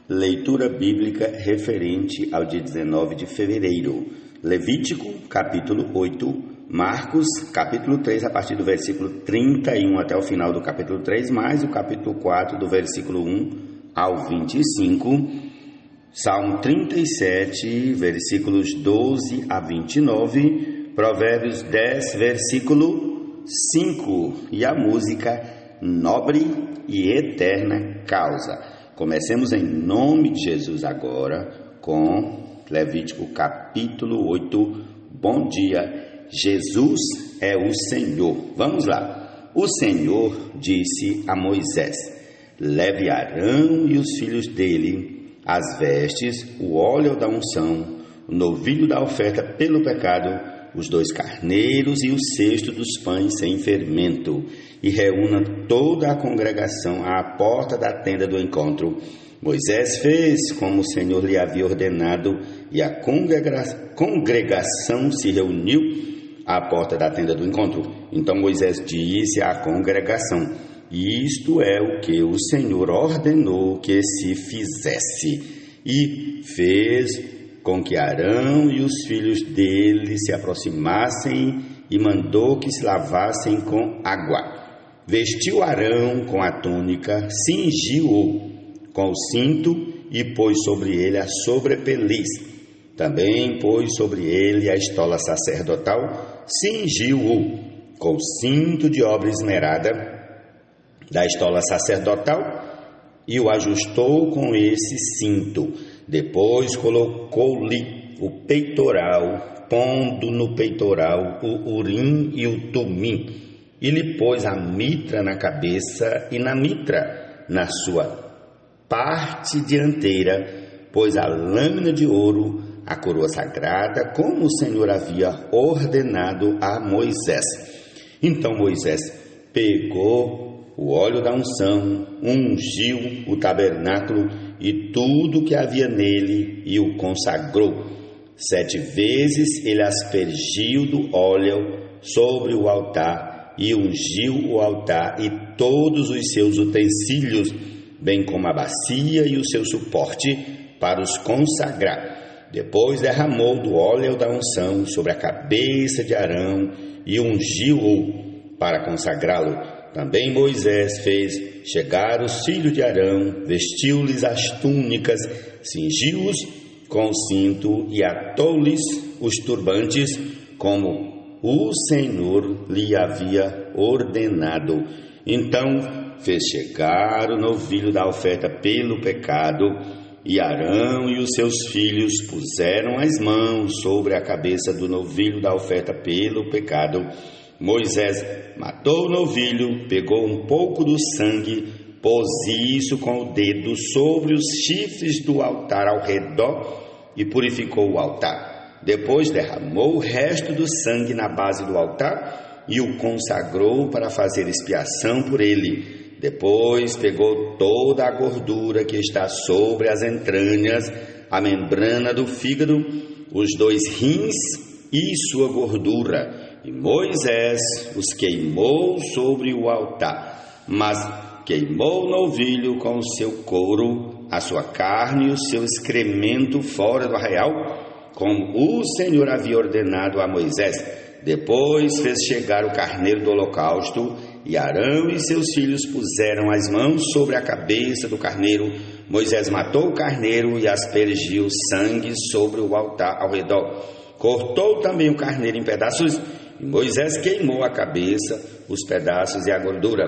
Leitura bíblica referente ao dia 19 de fevereiro. Levítico, capítulo 8, Marcos, capítulo 3, a partir do versículo 31 até o final do capítulo 3, mais o capítulo 4, do versículo 1 ao 25, Salmo 37, versículos 12 a 29, Provérbios 10, versículo 5, e a música Nobre e Eterna Causa. Comecemos em nome de Jesus agora com Levítico capítulo 8. Bom dia, Jesus é o Senhor. Vamos lá. O Senhor disse a Moisés: leve Arão e os filhos dele, as vestes, o óleo da unção, o novilho da oferta pelo pecado, os 2 carneiros e o cesto dos pães sem fermento, e reúna toda a congregação à porta da tenda do encontro. Moisés fez como o Senhor lhe havia ordenado, e a congregação se reuniu à porta da tenda do encontro. Então Moisés disse à congregação: isto é o que o Senhor ordenou que se fizesse. E fez com que Arão e os filhos dele se aproximassem e mandou que se lavassem com água. Vestiu Arão com a túnica, cingiu-o com o cinto e pôs sobre ele a sobrepeliz. Também pôs sobre ele a estola sacerdotal, cingiu-o com o cinto de obra esmerada da estola sacerdotal e o ajustou com esse cinto. Depois colocou-lhe o peitoral, pondo no peitoral o urim e o tumim, e lhe pôs a mitra na cabeça e na mitra na sua parte dianteira, pôs a lâmina de ouro, a coroa sagrada, como o Senhor havia ordenado a Moisés. Então Moisés pegou o óleo da unção, ungiu o tabernáculo e tudo que havia nele e o consagrou. 7 vezes ele aspergiu do óleo sobre o altar e ungiu o altar e todos os seus utensílios, bem como a bacia e o seu suporte, para os consagrar. Depois derramou do óleo da unção sobre a cabeça de Arão e ungiu-o para consagrá-lo. Também Moisés fez chegar os filhos de Arão, vestiu-lhes as túnicas, cingiu-os com o cinto e atou-lhes os turbantes, como o Senhor lhe havia ordenado. Então fez chegar o novilho da oferta pelo pecado, e Arão e os seus filhos puseram as mãos sobre a cabeça do novilho da oferta pelo pecado. Moisés matou o novilho, pegou um pouco do sangue, pôs isso com o dedo sobre os chifres do altar ao redor e purificou o altar. Depois derramou o resto do sangue na base do altar e o consagrou para fazer expiação por ele. Depois pegou toda a gordura que está sobre as entranhas, a membrana do fígado, os 2 rins e sua gordura, e Moisés os queimou sobre o altar, mas queimou o novilho com o seu couro, a sua carne e o seu excremento fora do arraial, como o Senhor havia ordenado a Moisés. Depois fez chegar o carneiro do holocausto, e Arão e seus filhos puseram as mãos sobre a cabeça do carneiro. Moisés matou o carneiro e aspergiu sangue sobre o altar ao redor. Cortou também o carneiro em pedaços, e Moisés queimou a cabeça, os pedaços e a gordura.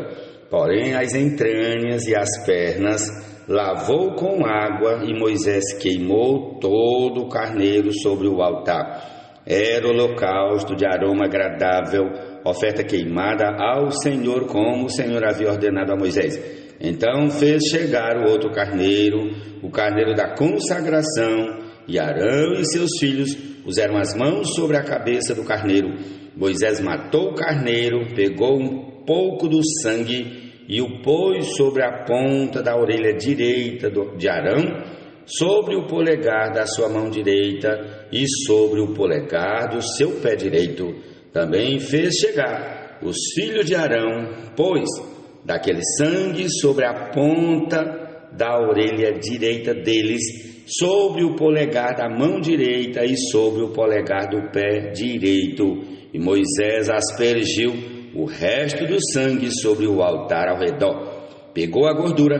Porém as entranhas e as pernas lavou com água, e Moisés queimou todo o carneiro sobre o altar. Era holocausto de aroma agradável, oferta queimada ao Senhor, como o Senhor havia ordenado a Moisés. Então fez chegar o outro carneiro, o carneiro da consagração, e Arão e seus filhos puseram as mãos sobre a cabeça do carneiro. Moisés matou o carneiro, pegou um pouco do sangue e o pôs sobre a ponta da orelha direita de Arão, sobre o polegar da sua mão direita e sobre o polegar do seu pé direito. Também fez chegar os filhos de Arão, pôs daquele sangue sobre a ponta da orelha direita deles, sobre o polegar da mão direita e sobre o polegar do pé direito. E Moisés aspergiu o resto do sangue sobre o altar ao redor. Pegou a gordura,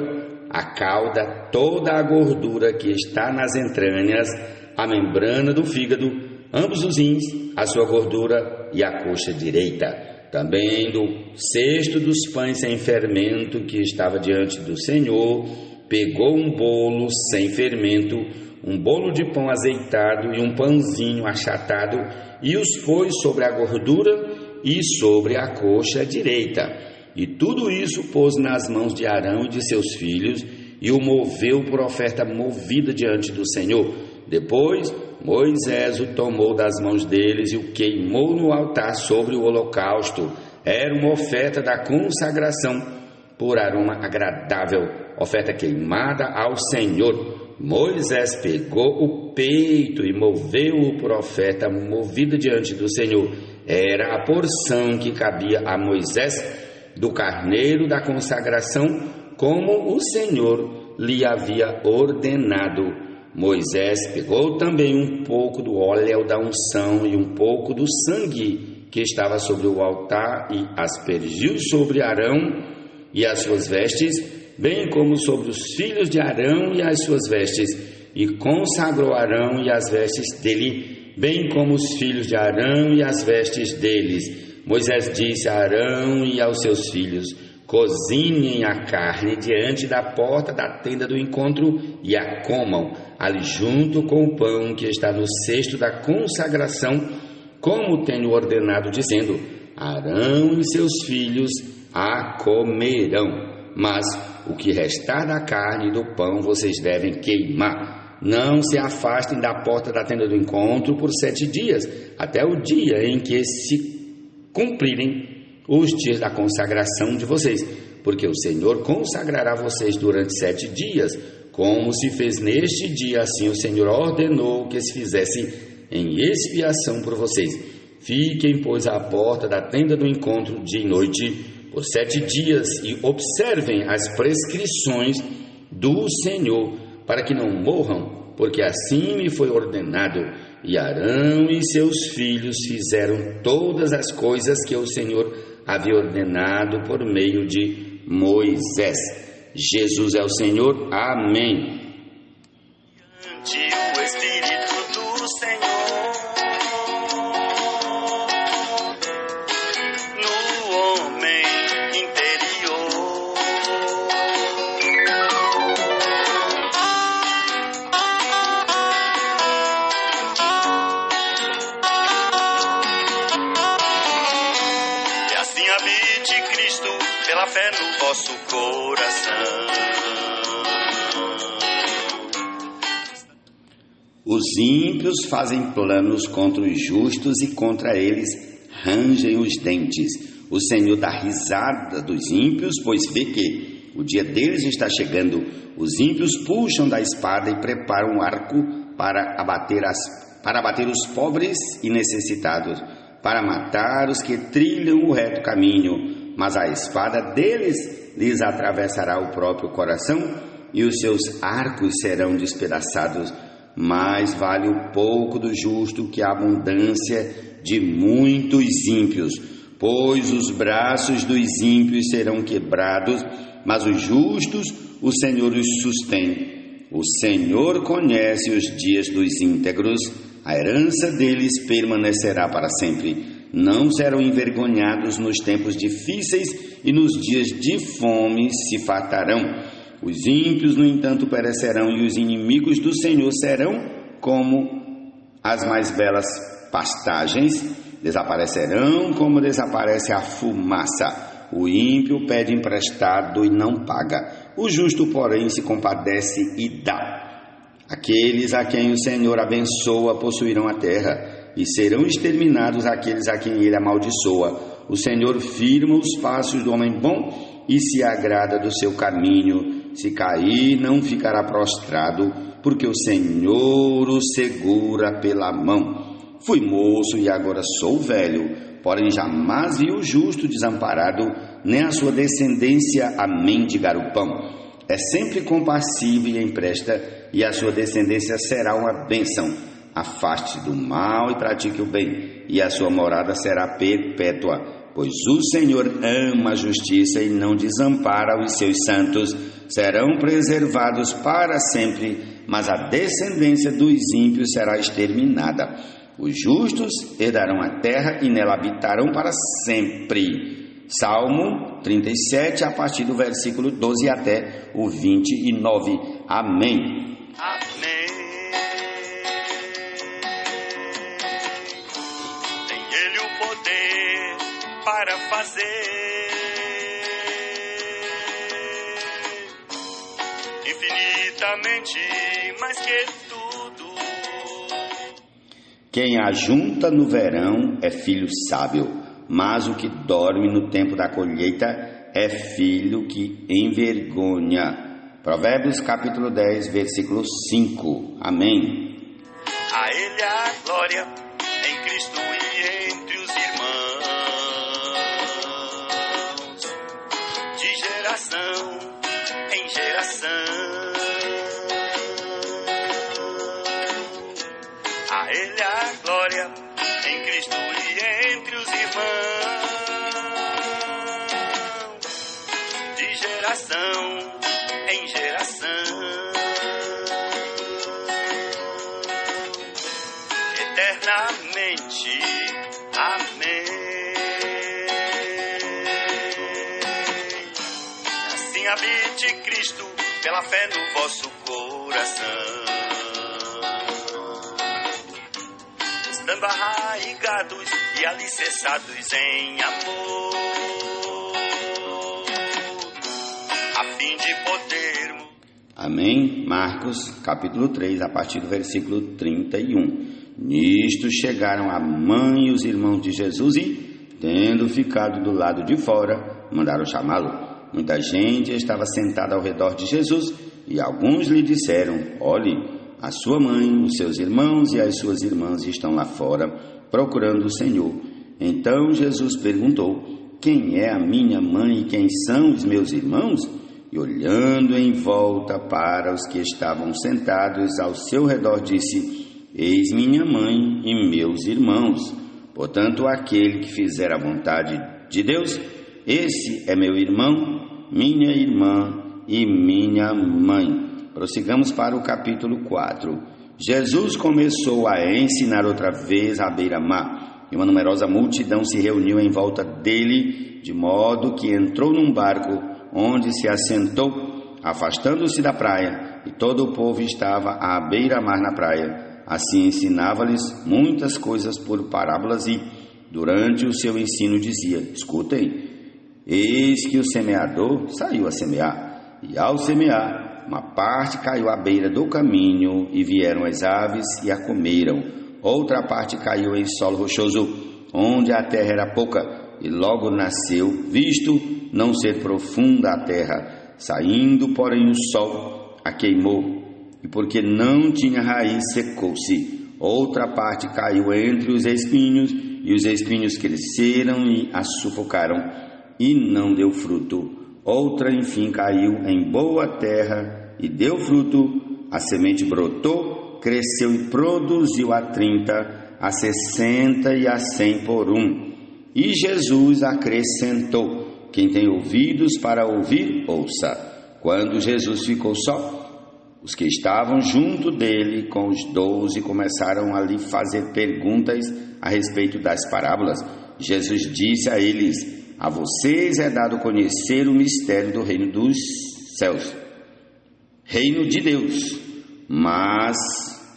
a cauda, toda a gordura que está nas entranhas, a membrana do fígado, ambos os rins, a sua gordura e a coxa direita. Também do cesto dos pães sem fermento que estava diante do Senhor, pegou um bolo sem fermento, um bolo de pão azeitado e um pãozinho achatado, e os pôs sobre a gordura e sobre a coxa direita. E tudo isso pôs nas mãos de Arão e de seus filhos, e o moveu por oferta movida diante do Senhor. Depois Moisés o tomou das mãos deles e o queimou no altar sobre o holocausto. Era uma oferta da consagração por aroma agradável, oferta queimada ao Senhor. Moisés pegou o peito e moveu-o por oferta movida diante do Senhor. Era a porção que cabia a Moisés do carneiro da consagração, como o Senhor lhe havia ordenado. Moisés pegou também um pouco do óleo da unção e um pouco do sangue que estava sobre o altar e aspergiu sobre Arão e as suas vestes, bem como sobre os filhos de Arão e as suas vestes, e consagrou Arão e as vestes dele, bem como os filhos de Arão e as vestes deles. Moisés disse a Arão e aos seus filhos: cozinhem a carne diante da porta da tenda do encontro e a comam, ali junto com o pão que está no cesto da consagração, como tenho ordenado, dizendo: Arão e seus filhos a comerão. Mas o que restar da carne e do pão vocês devem queimar. Não se afastem da porta da tenda do encontro por 7 dias, até o dia em que se cumprirem os dias da consagração de vocês, porque o Senhor consagrará vocês durante 7 dias, como se fez neste dia. Assim o Senhor ordenou que se fizesse em expiação por vocês. Fiquem, pois, à porta da tenda do encontro de noite por 7 dias e observem as prescrições do Senhor, para que não morram, porque assim me foi ordenado. E Arão e seus filhos fizeram todas as coisas que o Senhor havia ordenado por meio de Moisés. Jesus é o Senhor. Amém. O Espírito do Senhor no homem interior. E assim habite Cristo pela fé no vosso coração. Os ímpios fazem planos contra os justos e contra eles rangem os dentes. O Senhor dá risada dos ímpios, pois vê que o dia deles está chegando. Os ímpios puxam da espada e preparam um arco para abater os pobres e necessitados, para matar os que trilham o reto caminho. Mas a espada deles lhes atravessará o próprio coração e os seus arcos serão despedaçados. Mais vale o pouco do justo que a abundância de muitos ímpios, pois os braços dos ímpios serão quebrados, mas os justos o Senhor os sustém. O Senhor conhece os dias dos íntegros, a herança deles permanecerá para sempre. Não serão envergonhados nos tempos difíceis e nos dias de fome se fartarão. Os ímpios, no entanto, perecerão, e os inimigos do Senhor serão como as mais belas pastagens, desaparecerão como desaparece a fumaça. O ímpio pede emprestado e não paga, o justo, porém, se compadece e dá. Aqueles a quem o Senhor abençoa possuirão a terra, e serão exterminados aqueles a quem ele amaldiçoa. O Senhor firma os passos do homem bom e se agrada do seu caminho. Se cair, não ficará prostrado, porque o Senhor o segura pela mão. Fui moço e agora sou velho, porém jamais vi o justo desamparado, nem a sua descendência a mendigar o pão. é sempre compassivo e empresta, e a sua descendência será uma bênção. Afaste do mal e pratique o bem, e a sua morada será perpétua, pois o Senhor ama a justiça e não desampara os seus santos. Serão preservados para sempre, mas a descendência dos ímpios será exterminada. Os justos herdarão a terra e nela habitarão para sempre. Salmo 37, a partir do versículo 12 até o 29. Amém. Amém. Tem Ele o poder para fazer infinitamente mais que tudo. Quem ajunta no verão é filho sábio, mas o que dorme no tempo da colheita é filho que envergonha. Provérbios capítulo 10, versículo 5. Amém. A Ele a glória em Cristo e entre os irmãos, de geração em geração. A Ele a glória em Cristo e entre os irmãos, de geração em geração, eternamente. Amém. Assim habite Cristo pela fé no vosso coração, estando arraigados e alicerçados em amor, a fim de podermos. Amém. Marcos capítulo 3, a partir do versículo 31. Nisto chegaram a mãe e os irmãos de Jesus e, tendo ficado do lado de fora, mandaram chamá-lo. Muita gente estava sentada ao redor de Jesus e alguns lhe disseram: olhe, a sua mãe, os seus irmãos e as suas irmãs estão lá fora, procurando o Senhor. Então Jesus perguntou: quem é a minha mãe e quem são os meus irmãos? E olhando em volta para os que estavam sentados ao seu redor, disse: eis minha mãe e meus irmãos. Portanto, aquele que fizer a vontade de Deus, esse é meu irmão, minha irmã e minha mãe. Prossigamos para o capítulo 4. Jesus começou a ensinar outra vez à beira-mar, e uma numerosa multidão se reuniu em volta dele, de modo que entrou num barco, onde se assentou, afastando-se da praia, e todo o povo estava à beira-mar na praia. Assim ensinava-lhes muitas coisas por parábolas e, durante o seu ensino, dizia: escutem, eis que o semeador saiu a semear, e ao semear, uma parte caiu à beira do caminho, e vieram as aves e a comeram. Outra parte caiu em solo rochoso, onde a terra era pouca, e logo nasceu, visto não ser profunda a terra. Saindo, porém, o sol a queimou, e porque não tinha raiz, secou-se. Outra parte caiu entre os espinhos, e os espinhos cresceram e a sufocaram, e não deu fruto. Outra, enfim, caiu em boa terra e deu fruto. A semente brotou, cresceu e produziu a 30, a 60 e a 100 por um. E Jesus acrescentou: quem tem ouvidos para ouvir, ouça. Quando Jesus ficou só, os que estavam junto dele com os 12 começaram a lhe fazer perguntas a respeito das parábolas. Jesus disse a eles: a vocês é dado conhecer o mistério do reino dos céus, reino de Deus. Mas,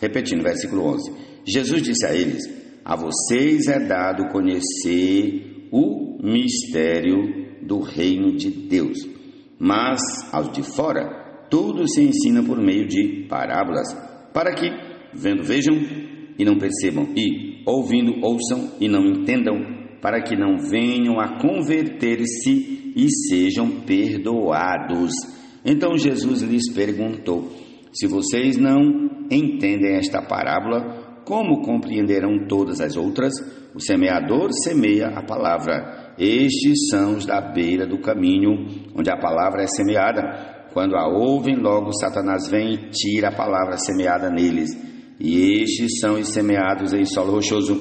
repetindo, versículo 11, Jesus disse a eles: a vocês é dado conhecer o mistério do reino de Deus, mas aos de fora tudo se ensina por meio de parábolas, para que, vendo, vejam e não percebam, e ouvindo, ouçam e não entendam, para que não venham a converter-se e sejam perdoados. Então Jesus lhes perguntou: se vocês não entendem esta parábola, como compreenderão todas as outras? O semeador semeia a palavra. Estes são os da beira do caminho, onde a palavra é semeada. Quando a ouvem, logo Satanás vem e tira a palavra semeada neles. E estes são os semeados em solo rochoso,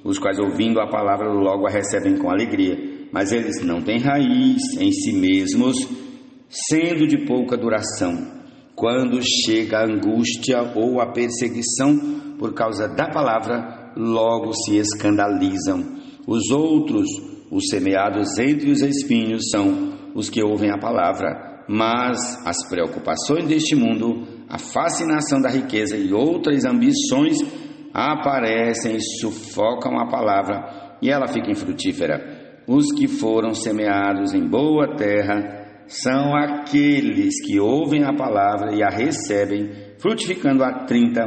os quais, ouvindo a palavra, logo a recebem com alegria. Mas eles não têm raiz em si mesmos, sendo de pouca duração. Quando chega a angústia ou a perseguição por causa da palavra, logo se escandalizam. Os outros, os semeados entre os espinhos, são os que ouvem a palavra, mas as preocupações deste mundo, a fascinação da riqueza e outras ambições aparecem e sufocam a palavra e ela fica infrutífera. Os que foram semeados em boa terra são aqueles que ouvem a palavra e a recebem, frutificando a 30,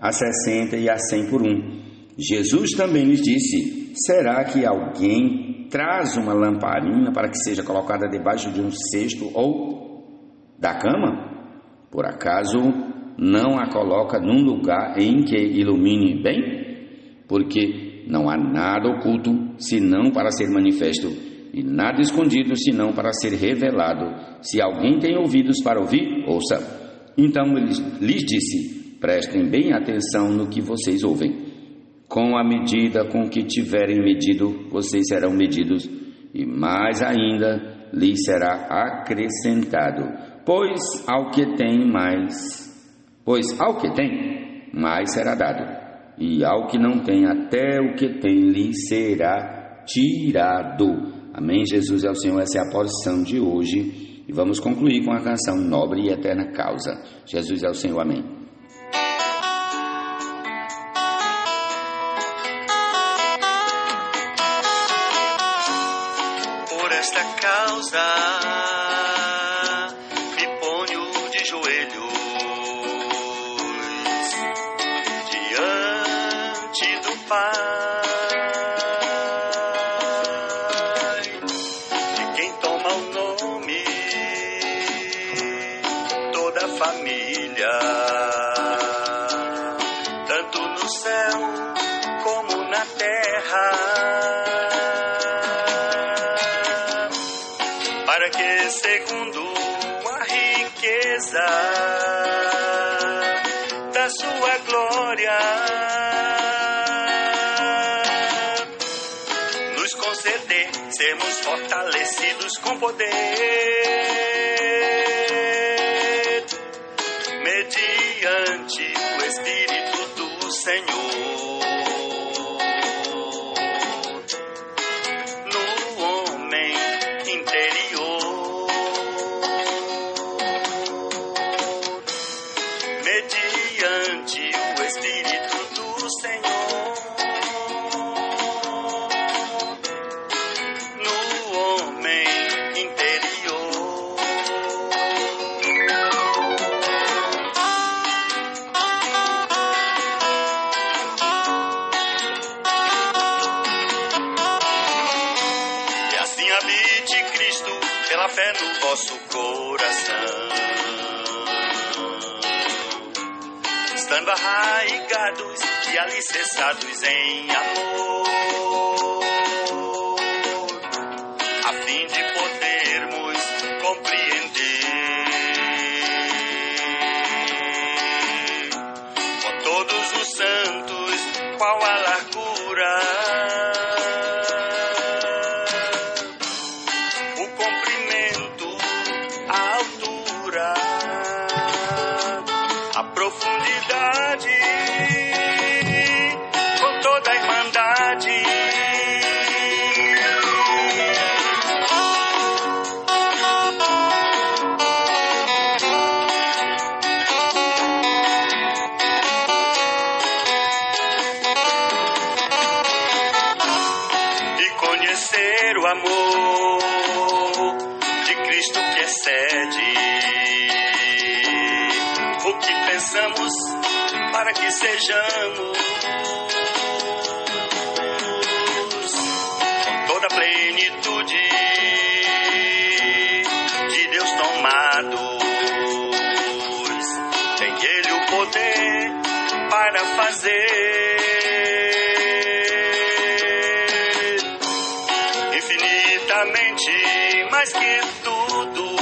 a 60 e a 100 por um. Jesus também lhes disse: será que alguém traz uma lamparina para que seja colocada debaixo de um cesto ou da cama? Por acaso não a coloca num lugar em que ilumine bem? Porque não há nada oculto, senão para ser manifesto, e nada escondido, senão para ser revelado. Se alguém tem ouvidos para ouvir, ouça. Então ele lhes disse: prestem bem atenção no que vocês ouvem. Com a medida com que tiverem medido, vocês serão medidos, e mais ainda lhes será acrescentado. Pois ao que tem, mais será dado, e ao que não tem, até o que tem lhe será tirado. Amém? Jesus é o Senhor, essa é a porção de hoje. E vamos concluir com a canção Nobre e Eterna Causa. Jesus é o Senhor, amém. Por esta causa me ponho de joelhos diante do Pai. Família, tanto no céu como na terra, para que segundo a riqueza da sua glória nos conceder sermos fortalecidos com poder mediante o Espírito do Senhor, no homem interior, mediante o Espírito do Senhor, no homem interior. Habite Cristo pela fé no vosso coração, estando arraigados e alicerçados em amor, a fim de podermos compreender com todos os santos qual a largura, a profundidade, com toda a irmandade, e conhecer o amor de Cristo que excede o que pensamos, para que sejamos com toda a plenitude de Deus tomados. Tem Ele o poder para fazer infinitamente mais que tudo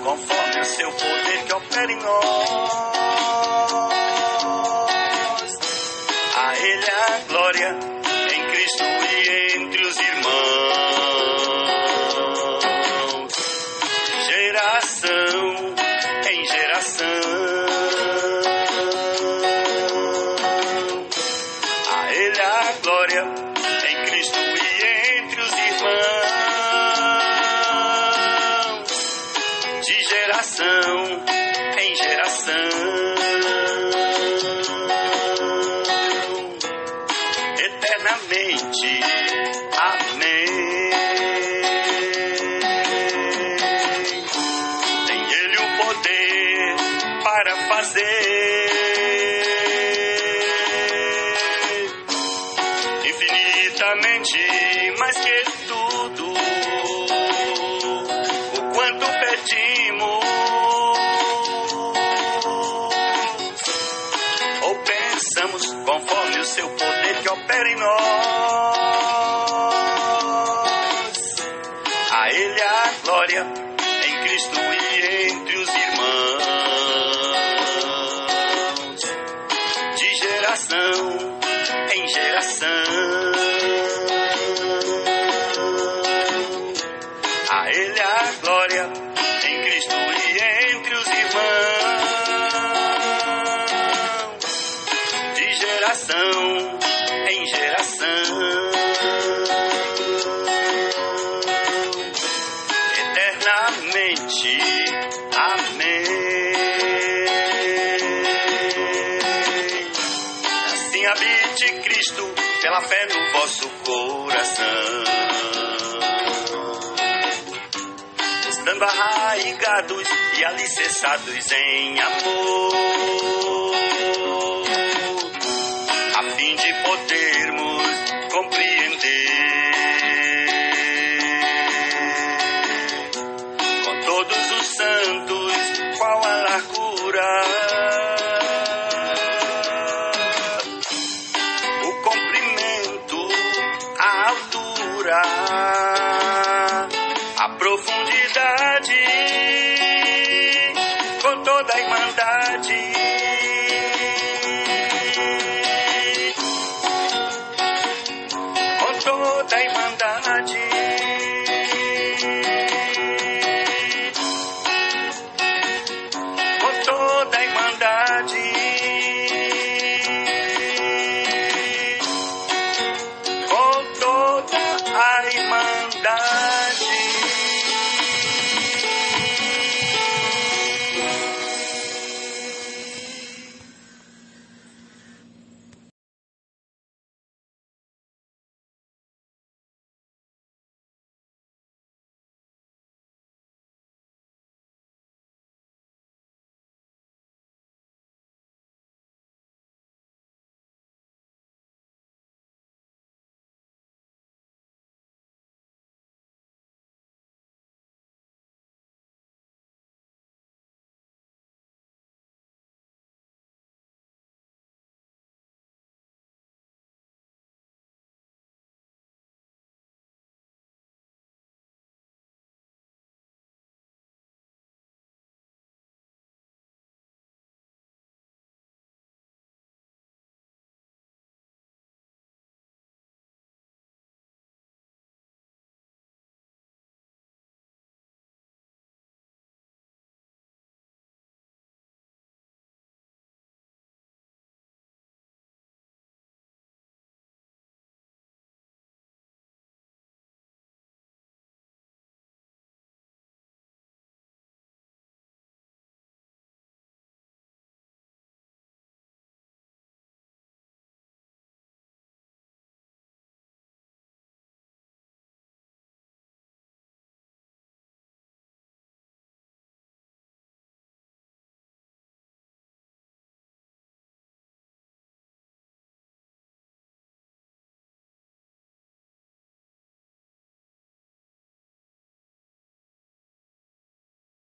conforme o seu poder que opera em nós. A Ele a glória em Cristo e entre os irmãos, geração em geração. A Ele a glória em Cristo e entre os irmãos, de geração em geração, eternamente. Amém. Tem Ele o poder para fazer infinitamente mais que tudo o quanto pedimos ou pensamos, conforme o seu poder que opera em nós. A Ele a glória em Cristo e entre os irmãos, de geração em geração. A Ele a glória em Cristo e entre os irmãos, de geração em geração, eternamente. Amém. Assim habite Cristo pela fé no vosso coração, estando arraigados e alicerçados em amor, a fim de podermos compreender com todos os santos qual a largura, o comprimento, a altura, a profundidade, com toda a irmandade